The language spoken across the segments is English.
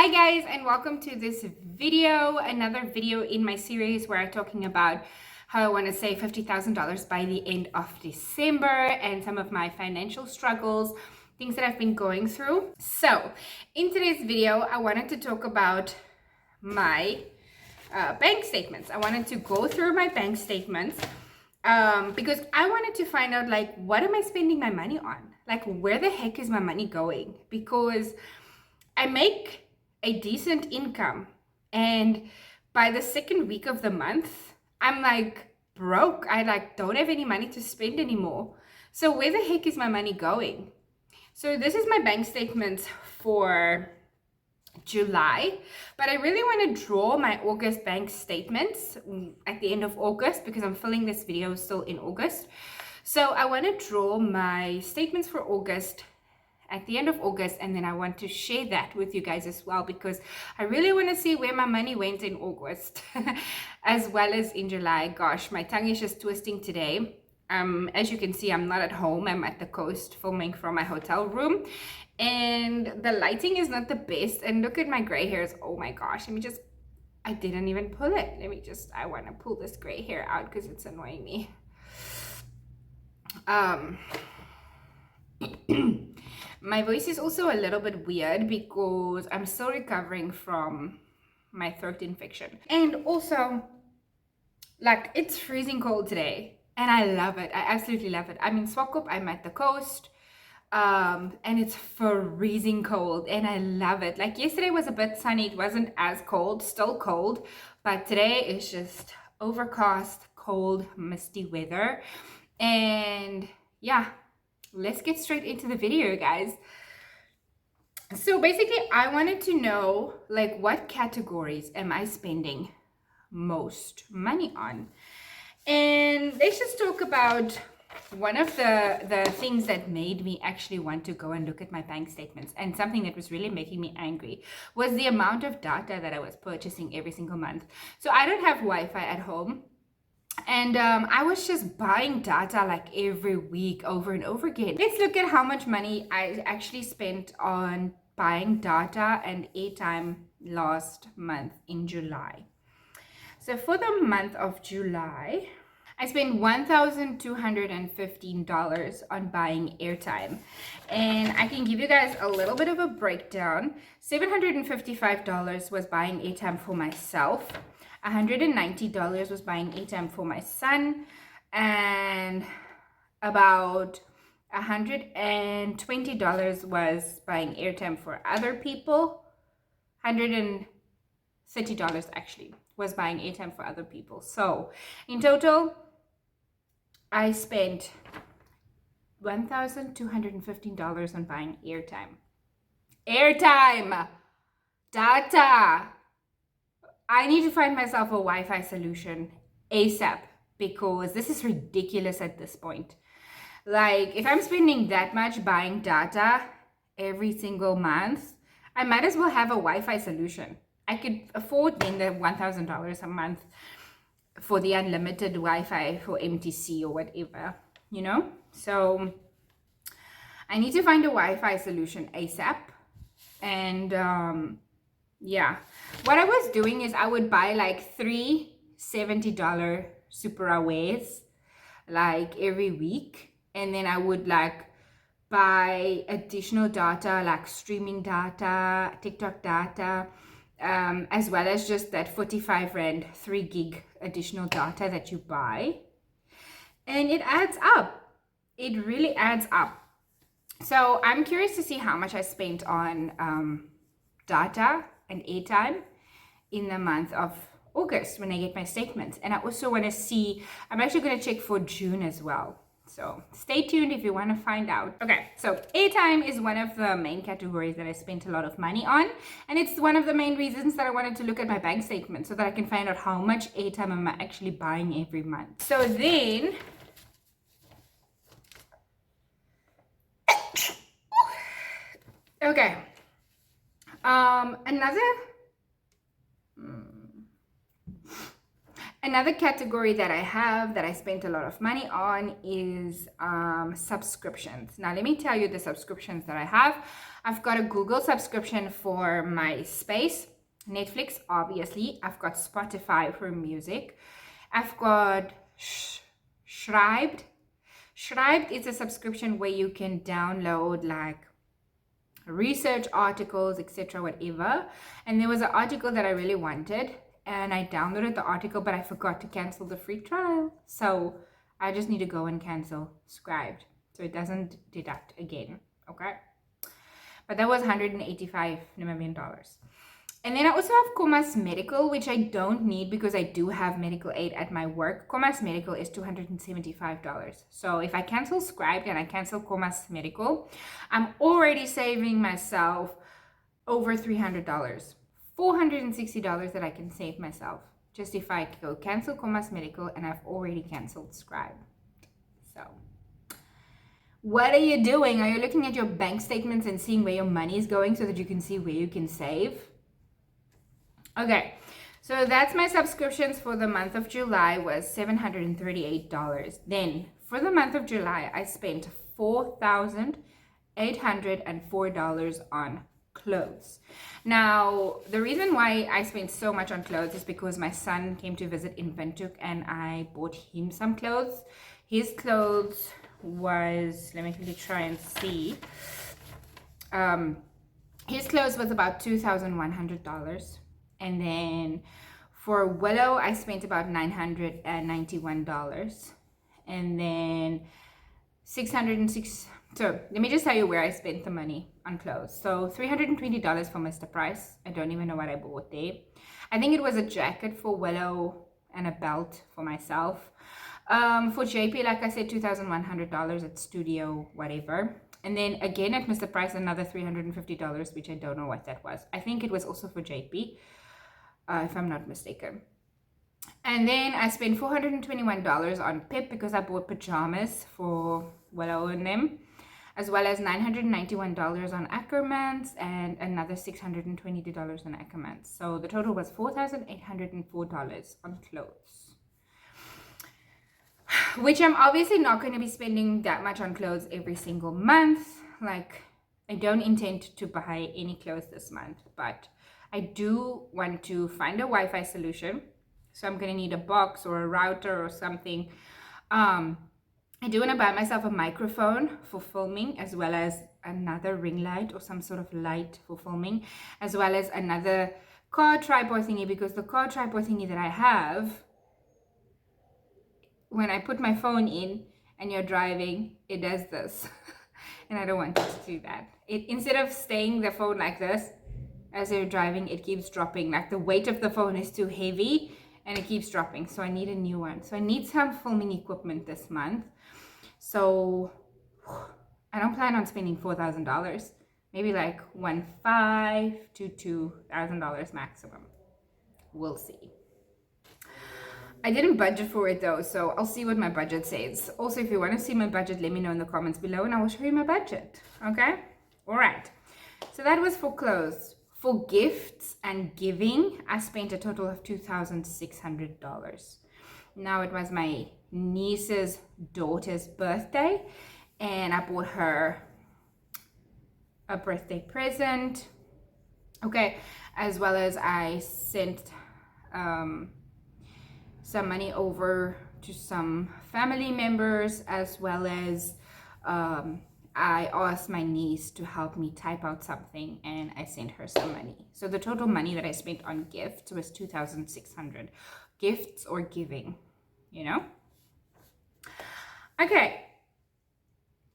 Hi guys, and welcome to this video, another video in my series where I'm talking about how I want to save $50,000 by the end of December and some of my financial struggles, things that I've been going through. So in today's video, I wanted to talk about my bank statements. I wanted to go through my bank statements because I wanted to find out, like, what am I spending my money on? Like, where the heck is my money going? Because I make a decent income, and by the second week of the month, I'm like broke. I don't have any money to spend anymore. So where the heck is my money going? So this is my bank statements for July, but I really want to draw my August bank statements at the end of August because I'm filming this video still in August. So I want to draw my statements for August at the end of August, and then I want to share that with you guys as well because I really want to see where my money went in August as well as in July. Gosh, my tongue is just twisting today. As you can see, I'm not at home. I'm at the coast filming from my hotel room, and the lighting is not the best. And look at my gray hairs. Oh my gosh, I didn't even pull it. I want to pull this gray hair out because it's annoying me. My voice is also a little bit weird because I'm still recovering from my throat infection. And also, like, it's freezing cold today and I love it. I absolutely love it. I'm in Swakop, I'm at the coast, and it's freezing cold and I love it. Like, yesterday was a bit sunny, it wasn't as cold, still cold, but today is just overcast, cold, misty weather. And yeah, let's get straight into the video, guys. So basically, I wanted to know, like, what categories am I spending most money on? And let's just talk about one of the things that made me actually want to go and look at my bank statements, and something that was really making me angry was the amount of data that I was purchasing every single month. So I don't have Wi-Fi at home. And I was just buying data like every week over and over again. Let's look at how much money I actually spent on buying data and airtime last month in July. So for the month of July, I spent $1,215 on buying airtime. And I can give you guys a little bit of a breakdown. $755 was buying airtime for myself. $190 was buying airtime for my son, and about $120 was buying airtime for other people. $130 actually was buying airtime for other people. So in total, I spent $1,215 on buying airtime. Data. I need to find myself a Wi-Fi solution ASAP because this is ridiculous at this point. Like, if I'm spending that much buying data every single month, I might as well have a Wi-Fi solution. I could afford then the $1,000 a month for the unlimited Wi-Fi for MTC or whatever, you know? So I need to find a Wi-Fi solution ASAP. And yeah, what I was doing is I would buy like three $70 super aways like every week, and then I would like buy additional data like streaming data, TikTok data, as well as just that 45 Rand 3 gig additional data that you buy, and it adds up. It really adds up. So I'm curious to see how much I spent on data and airtime in the month of August when I get my statements. And I also want to see, I'm actually going to check for June as well. So stay tuned if you want to find out. Okay, so airtime is one of the main categories that I spent a lot of money on. And it's one of the main reasons that I wanted to look at my bank statement so that I can find out how much airtime am I actually buying every month. So then, okay. Another category that I have that I spent a lot of money on is subscriptions. Now, let me tell you the subscriptions that I have. I've got a Google subscription for my space, Netflix, obviously. I've got Spotify for music. I've got Shribed. Shribed is a subscription where you can download like research articles, etc., whatever. And there was an article that I really wanted, and I downloaded the article, but I forgot to cancel the free trial. So I just need to go and cancel Scribed so it doesn't deduct again. Okay. But that was $185 Namibian. And then I also have Comas Medical, which I don't need because I do have medical aid at my work. Comas Medical is $275. So if I cancel Scribed and I cancel Comas Medical, I'm already saving myself over $300. $460 that I can save myself just if I go cancel Comas Medical and I've already canceled Scribe. So what are you doing? Are you looking at your bank statements and seeing where your money is going so that you can see where you can save? Okay, so that's my subscriptions for the month of July was $738. Then for the month of July, I spent $4,804 on clothes. Now, the reason why I spent so much on clothes is because my son came to visit in Windhoek and I bought him some clothes. His clothes was, let me quickly try and see. His clothes was about $2,100. And then for Willow, I spent about $991. And then 606. So let me just tell you where I spent the money on clothes. So $320 for Mr. Price. I don't even know what I bought there. I think it was a jacket for Willow and a belt for myself. For JP, like I said, $2,100 at Studio, whatever. And then again at Mr. Price, another $350, which I don't know what that was. I think it was also for JP, if I'm not mistaken. And then I spent $421 on Pip because I bought pajamas for Willow and them, as well as $991 on Ackermans and another $622 on Ackermans. So the total was $4,804 on clothes, which I'm obviously not going to be spending that much on clothes every single month. Like, I don't intend to buy any clothes this month, but I do want to find a Wi-Fi solution. So I'm going to need a box or a router or something. I do want to buy myself a microphone for filming, as well as another ring light or some sort of light for filming, as well as another car tripod thingy, because the car tripod thingy that I have, when I put my phone in and you're driving, it does this. And I don't want it to do that. Instead of staying the phone like this as you're driving, it keeps dropping. Like, the weight of the phone is too heavy and it keeps dropping. So I need a new one. So I need some filming equipment this month. So I don't plan on spending $4,000. Maybe like $1,500 to $2,000 maximum. We'll see. I didn't budget for it though, so I'll see what my budget says. Also, if you want to see my budget, let me know in the comments below and I will show you my budget. Okay? All right. So that was for clothes. For gifts and giving, I spent a total of $2,600. Now, it was my niece's daughter's birthday and I bought her a birthday present. Okay, as well as I sent some money over to some family members, as well as I asked my niece to help me type out something and I sent her some money. So the total money that I spent on gifts was $2,600. Gifts or giving, you know? Okay.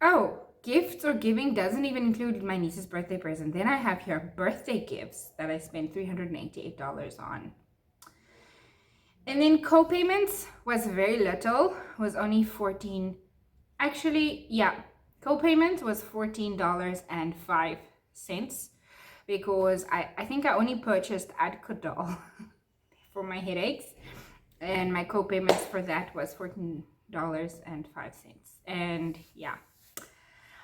Oh, gifts or giving doesn't even include my niece's birthday present. Then I have here birthday gifts that I spent $388 on. And then co-payments was very little, was only $14. Actually, yeah, co-payment was $14.05 because I think I only purchased Adcodol for my headaches, and my co-payments for that was $14.05. And yeah.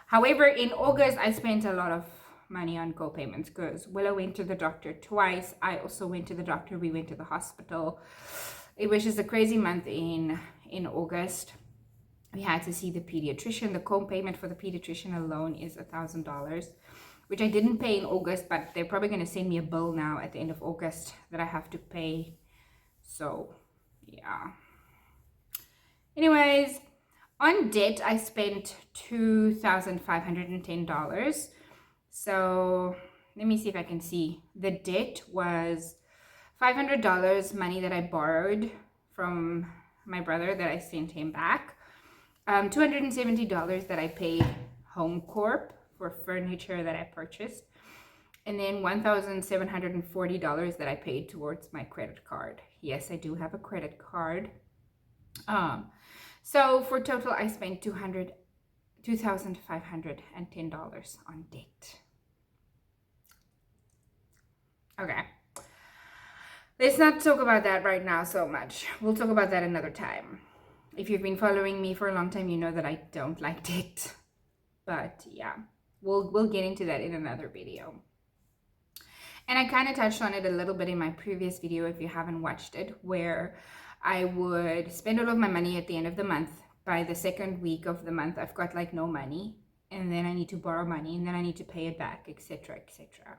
However, in August, I spent a lot of money on co-payments because Willow went to the doctor twice. I also went to the doctor. We went to the hospital. It was just a crazy month in August. We had to see the pediatrician. The co-payment for the pediatrician alone is $1,000, which I didn't pay in August, but they're probably going to send me a bill now at the end of August that I have to pay. So yeah. Anyways, on debt I spent $2,510. So let me see if I can see. The debt was $500 money that I borrowed from my brother that I sent him back. $270 that I paid Home Corp for furniture that I purchased. And then $1,740 that I paid towards my credit card. Yes, I do have a credit card. So for total, I spent $2,510 on debt. Okay. Let's not talk about that right now so much. We'll talk about that another time. If you've been following me for a long time, you know that I don't like debt. But yeah, we'll get into that in another video. And I kind of touched on it a little bit in my previous video if you haven't watched it, where I would spend all of my money at the end of the month. By the second week of the month, I've got like no money, and then I need to borrow money, and then I need to pay it back, etc., etc.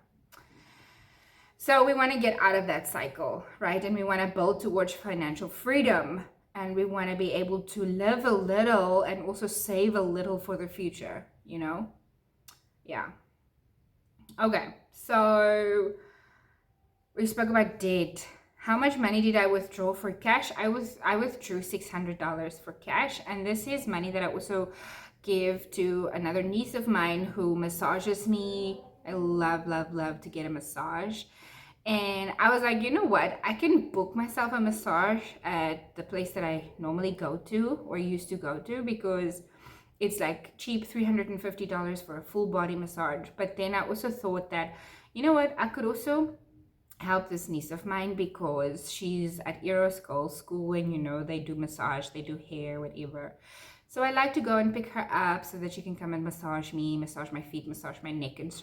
So we want to get out of that cycle, right? And we want to build towards financial freedom, and we want to be able to live a little and also save a little for the future, you know? Yeah. Okay, so we spoke about debt. How much money did I withdraw for cash? I withdrew $600 for cash, and this is money that I also give to another niece of mine who massages me. I love, love, love to get a massage. And I was like, you know what? I can book myself a massage at the place that I normally go to or used to go to, because it's like cheap, $350 for a full body massage. But then I also thought that, you know what? I could also help this niece of mine because she's at Aeroschool school, and you know, they do massage, they do hair, whatever. So I like to go and pick her up so that she can come and massage me, massage my feet, massage my neck and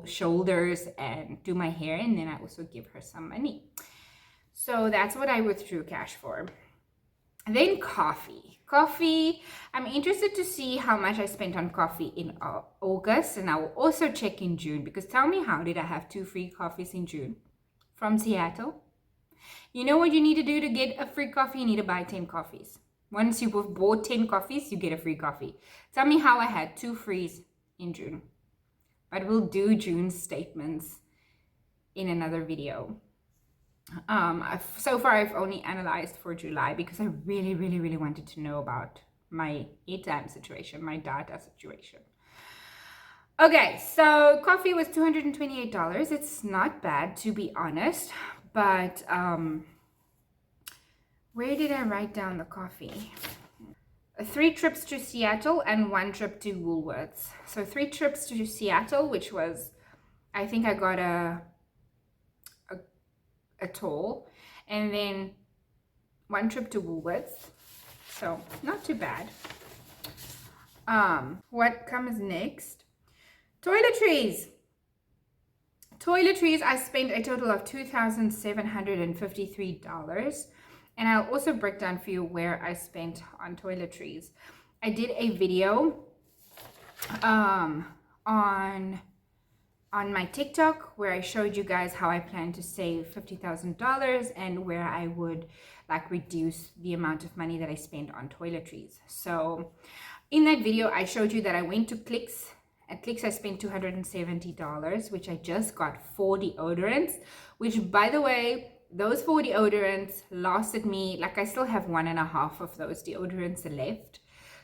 shoulders, and do my hair. And then I also give her some money. So that's what I withdrew cash for. And then coffee. I'm interested to see how much I spent on coffee in August, and I will also check in June, because tell me, how did I have 2 free coffees in June from Seattle? You know what you need to do to get a free coffee? You need to buy 10 coffees. Once you've bought 10 coffees, you get a free coffee. Tell me how I had 2 frees in June. But we'll do June's statements in another video. So far, I've only analyzed for July because I really, really, really wanted to know about my airtime situation, my data situation. Okay, so coffee was $228. It's not bad, to be honest, but where did I write down the coffee? 3 trips to Seattle and 1 trip to Woolworths. So 3 trips to Seattle, which was, I think I got a tall, and then 1 trip to Woolworths. So not too bad. What comes next? Toiletries. I spent a total of $2,753. And I'll also break down for you where I spent on toiletries. I did a video on my TikTok where I showed you guys how I plan to save $50,000 and where I would like reduce the amount of money that I spend on toiletries. So in that video, I showed you that I went to Clicks. At Clicks, I spent $270, which I just got 4 deodorants, which, by the way, those 4 deodorants lasted me, like I still have 1.5 of those deodorants left.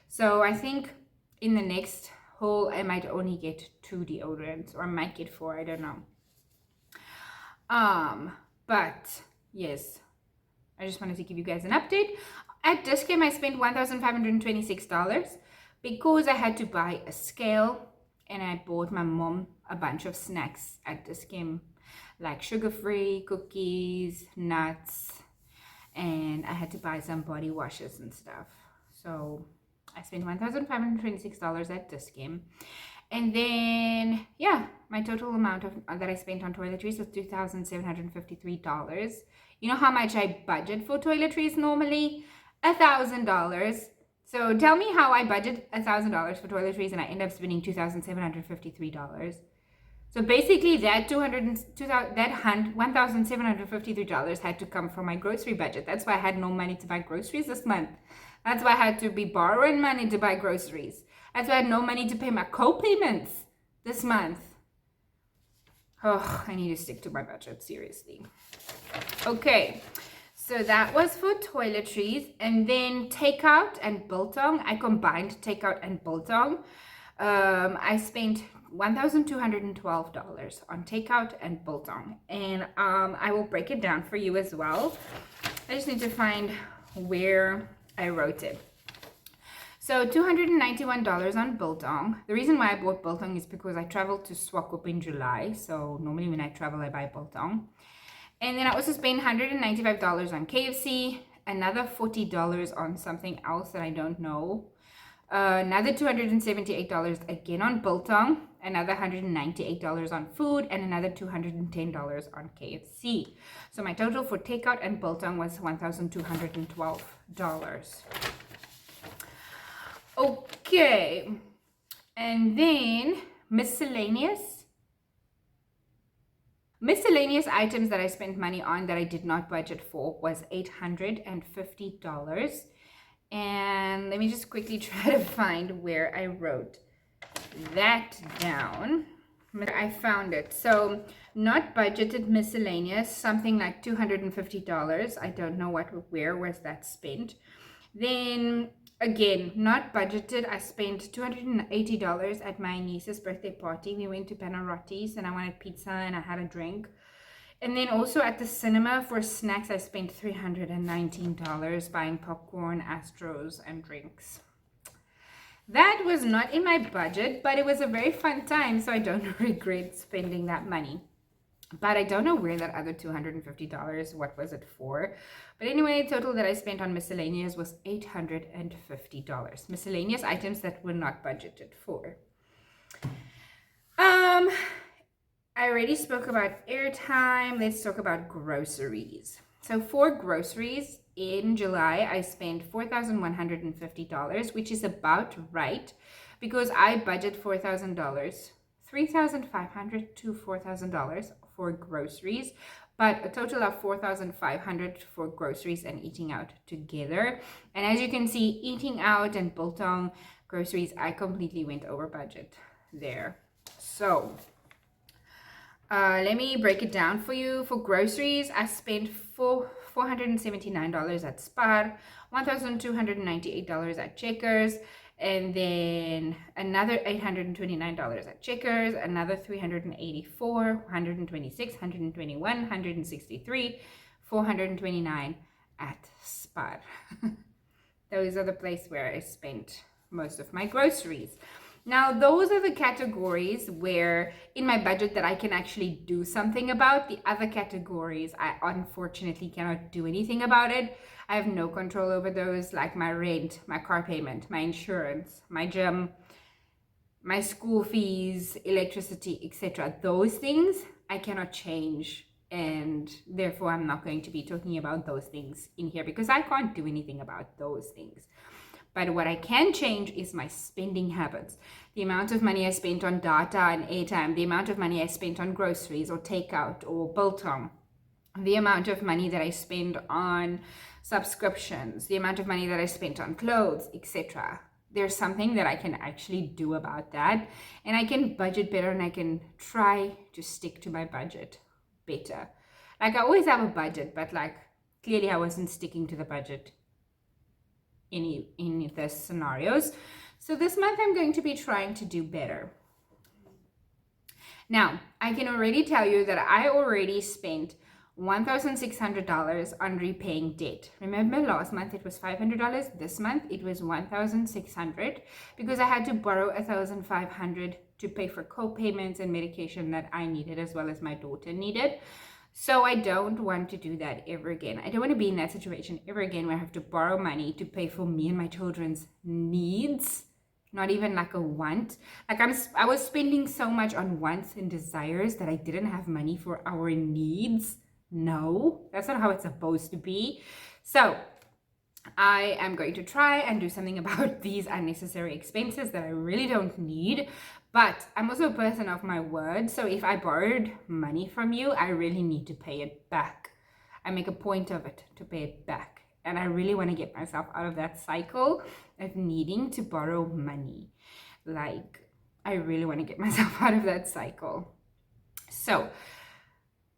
So I think in the next haul, I might only get 2 deodorants, or I might get 4, I don't know. But yes, I just wanted to give you guys an update. At Discam, I spent $1,526 because I had to buy a scale, and I bought my mom a bunch of snacks at Discam, like sugar-free cookies, nuts, and I had to buy some body washes and stuff. So I spent $1,526 at Discam. And then, yeah, my total amount of that I spent on toiletries was $2,753. You know how much I budget for toiletries normally? $1,000. So tell me how I budget $1,000 for toiletries and I end up spending $2,753. So basically, that $1,753 had to come from my grocery budget. That's why I had no money to buy groceries this month. That's why I had to be borrowing money to buy groceries. That's why I had no money to pay my co-payments this month. Oh, I need to stick to my budget, seriously. Okay, so that was for toiletries. And then takeout and biltong. I combined takeout and biltong. I spent $1,212 on takeout and biltong. And I will break it down for you as well. I just need to find where I wrote it. So $291 on biltong. The reason why I bought biltong is because I traveled to Swakop in July. So normally when I travel, I buy biltong. And then I also spent $195 on KFC, another $40 on something else that I don't know. Another $278 again on biltong, another $198 on food, and another $210 on KFC. So my total for takeout and biltong was $1,212. Okay, and then miscellaneous items that I spent money on that I did not budget for was $850. And let me just quickly try to find where I wrote that down. I found it. So not budgeted miscellaneous, something like $250. I don't know where was that spent. Then again, not budgeted. I spent $280 at my niece's birthday party. We went to Panarotti's and I wanted pizza and I had a drink. And then also at the cinema for snacks, I spent $319 buying popcorn, Astros, and drinks. That was not in my budget, but it was a very fun time, so I don't regret spending that money. But I don't know where that other $250, what was it for? But anyway, total that I spent on miscellaneous was $850. Miscellaneous items that were not budgeted for. I already spoke about airtime. Let's talk about groceries. So for groceries in July, I spent $4,150, which is about right because I budget $4,000, $3,500 to $4,000 for groceries, but a total of $4,500 for groceries and eating out together. And as you can see, eating out and biltong groceries, I completely went over budget there. So let me break it down for you. For groceries, I spent $479 at Spar, $1,298 at Checkers, and then another $829 at Checkers, another $384, $126, $121, $163, $429 at Spar. Those are the places where I spent most of my groceries. Now, those are the categories where in my budget that I can actually do something about. The other categories, I unfortunately cannot do anything about it. I have no control over those, like my rent, my car payment, my insurance, my gym, my school fees, electricity, etc. Those things I cannot change. And therefore, I'm not going to be talking about those things in here because I can't do anything about those things. But what I can change is my spending habits. The amount of money I spent on data and airtime, the amount of money I spent on groceries or takeout or biltong, the amount of money that I spend on subscriptions, the amount of money that I spent on clothes, etc. There's something that I can actually do about that. And I can budget better and I can try to stick to my budget better. Like I always have a budget, but like clearly I wasn't sticking to the budget in the scenarios. So this month I'm going to be trying to do better. Now, I can already tell you that I already spent $1,600 on repaying debt. Remember last month it was $500. This month it was $1,600 because I had to borrow $1,500 to pay for co-payments and medication that I needed as well as my daughter needed. So I don't want to do that ever again. I don't want to be in that situation ever again where I have to borrow money to pay for me and my children's needs not even like a want. Like I was spending so much on wants and desires that I didn't have money for our needs. No, that's not how it's supposed to be. So I am going to try and do something about these unnecessary expenses that I really don't need. But I'm also a person of my word. So if I borrowed money from you, I really need to pay it back. I make a point of it to pay it back. And I really want to get myself out of that cycle of needing to borrow money. Like, I really want to get myself out of that cycle. So,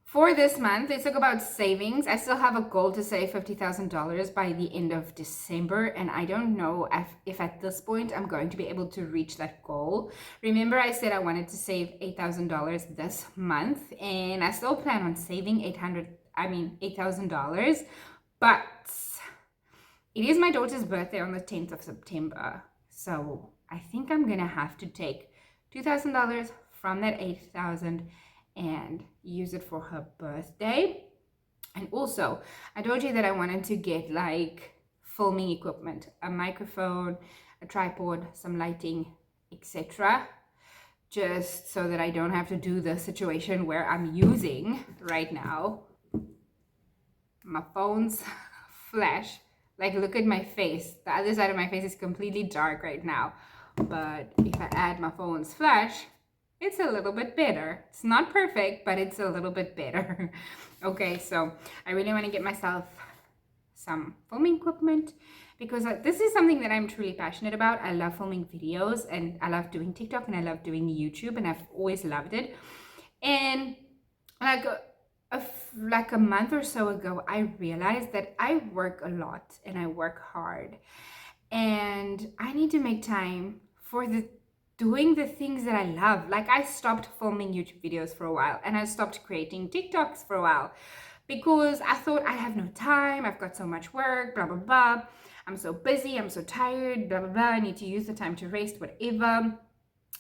for this month, let's talk about savings. I still have a goal to save $50,000 by the end of December, and I don't know if at this point I'm going to be able to reach that goal. Remember, I said I wanted to save $8,000 this month, and I still plan on saving $8,000, but it is my daughter's birthday on the 10th of September, so I think I'm gonna have to take $2,000 from that $8,000 and use it for her birthday. And also, I told you that I wanted to get like filming equipment, a microphone, a tripod, some lighting, etc., just so that I don't have to do the situation where I'm using right now my phone's flash. Like, look at my face. The other side of my face is completely dark right now, but if I add my phone's flash, it's a little bit better. It's not perfect, but it's a little bit better. Okay, so I really want to get myself some filming equipment because this is something that I'm truly passionate about. I love filming videos, and I love doing TikTok, and I love doing YouTube, and I've always loved it. And like a month or so ago, I realized that I work a lot and I work hard, and I need to make time for doing the things that I love. Like, I stopped filming YouTube videos for a while, and I stopped creating TikToks for a while because I thought I have no time. I've got so much work, blah, blah, blah. I'm so busy. I'm so tired, blah, blah, blah. I need to use the time to rest, whatever.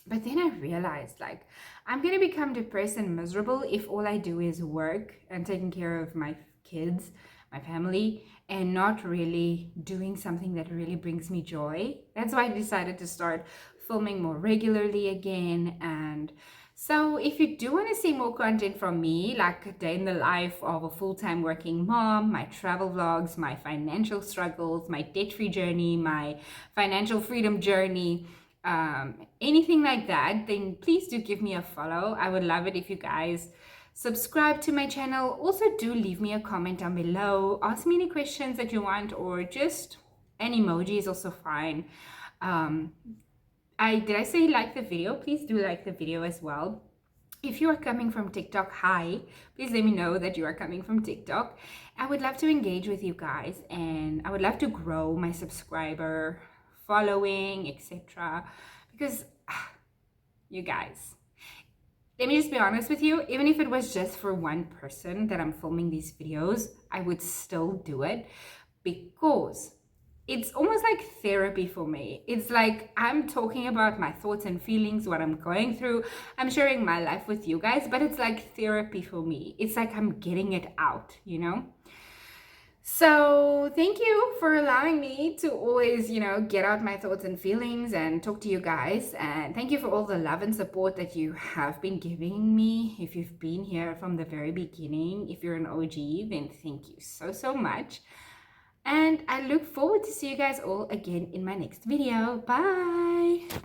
But then I realized, like, I'm going to become depressed and miserable if all I do is work and taking care of my kids, my family, and not really doing something that really brings me joy. That's why I decided to start filming more regularly again. And so if you do want to see more content from me, like a day in the life of a full-time working mom, my travel vlogs, my financial struggles, my debt-free journey, my financial freedom journey, anything like that, then please do give me a follow. I would love it if you guys subscribe to my channel. Also, do leave me a comment down below. Ask me any questions that you want, or just an emoji is also fine. Did I say like the video? Please do like the video as well. If you are coming from TikTok, hi, please let me know that you are coming from TikTok. I would love to engage with you guys, and I would love to grow my subscriber following, etc. Because you guys, let me just be honest with you, even if it was just for one person that I'm filming these videos, I would still do it because it's almost like therapy for me. It's like I'm talking about my thoughts and feelings, what I'm going through. I'm sharing my life with you guys, but it's like therapy for me. It's like I'm getting it out, you know? So thank you for allowing me to always, get out my thoughts and feelings and talk to you guys. And thank you for all the love and support that you have been giving me. If you've been here from the very beginning, if you're an OG, then thank you so, so much. And I look forward to see you guys all again in my next video. Bye!